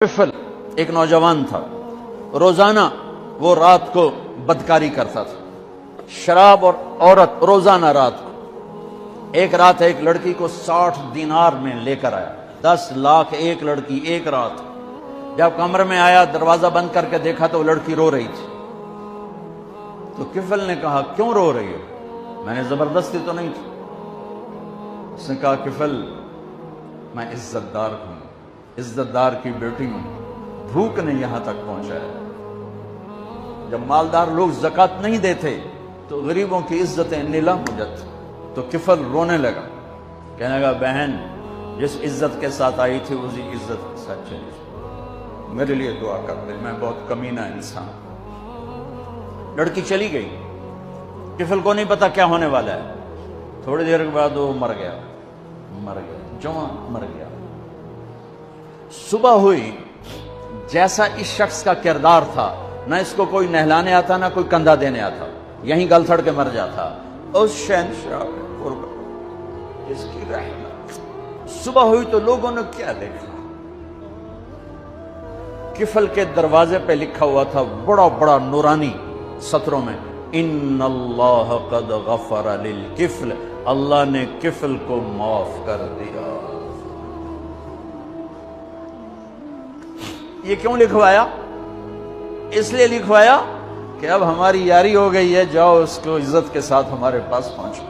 طفل ایک نوجوان تھا، روزانہ وہ رات کو بدکاری کرتا تھا، شراب اور عورت روزانہ رات کو۔ ایک رات ایک لڑکی کو 60 دینار میں لے کر آیا، 10 لاکھ ایک لڑکی ایک رات۔ جب کمرے میں آیا دروازہ بند کر کے دیکھا تو وہ لڑکی رو رہی تھی۔ تو کفل نے کہا کیوں رو رہی ہو؟ میں نے زبردستی تو نہیں تھی۔ اس نے کہا کفل میں عزت دار ہوں، عزت دار کی بیٹی ہوں، بھوک نے یہاں تک پہنچایا۔ جب مالدار لوگ زکوٰۃ نہیں دیتے تو غریبوں کی عزتیں نیلام ہو جاتی۔ تو کفل رونے لگا، کہنے لگا بہن جس عزت کے ساتھ آئی تھی اسی عزت کے ساتھ چلی جائے، میرے لیے دعا کر دے، میں بہت کمینہ انسان۔ لڑکی چلی گئی، کفل کو نہیں پتا کیا ہونے والا ہے۔ تھوڑی دیر کے بعد وہ مر گیا، جوان مر گیا۔ صبح ہوئی، جیسا اس شخص کا کردار تھا، نہ اس کو کوئی نہلانے آتا نہ کوئی کندھا دینے آتا، یہیں گل تھڑ کے مر جاتا۔ اس شہنشاہ قربان اس کی رحمت۔ صبح ہوئی تو لوگوں نے کیا دیکھا؟ کفل کے دروازے پہ لکھا ہوا تھا بڑا بڑا نورانی سطروں میں، ان اللہ قد غفر للکفل، اللہ نے کفل کو معاف کر دیا۔ یہ کیوں لکھوایا؟ اس لیے لکھوایا کہ اب ہماری یاری ہو گئی ہے، جاؤ اس کو عزت کے ساتھ ہمارے پاس پہنچو۔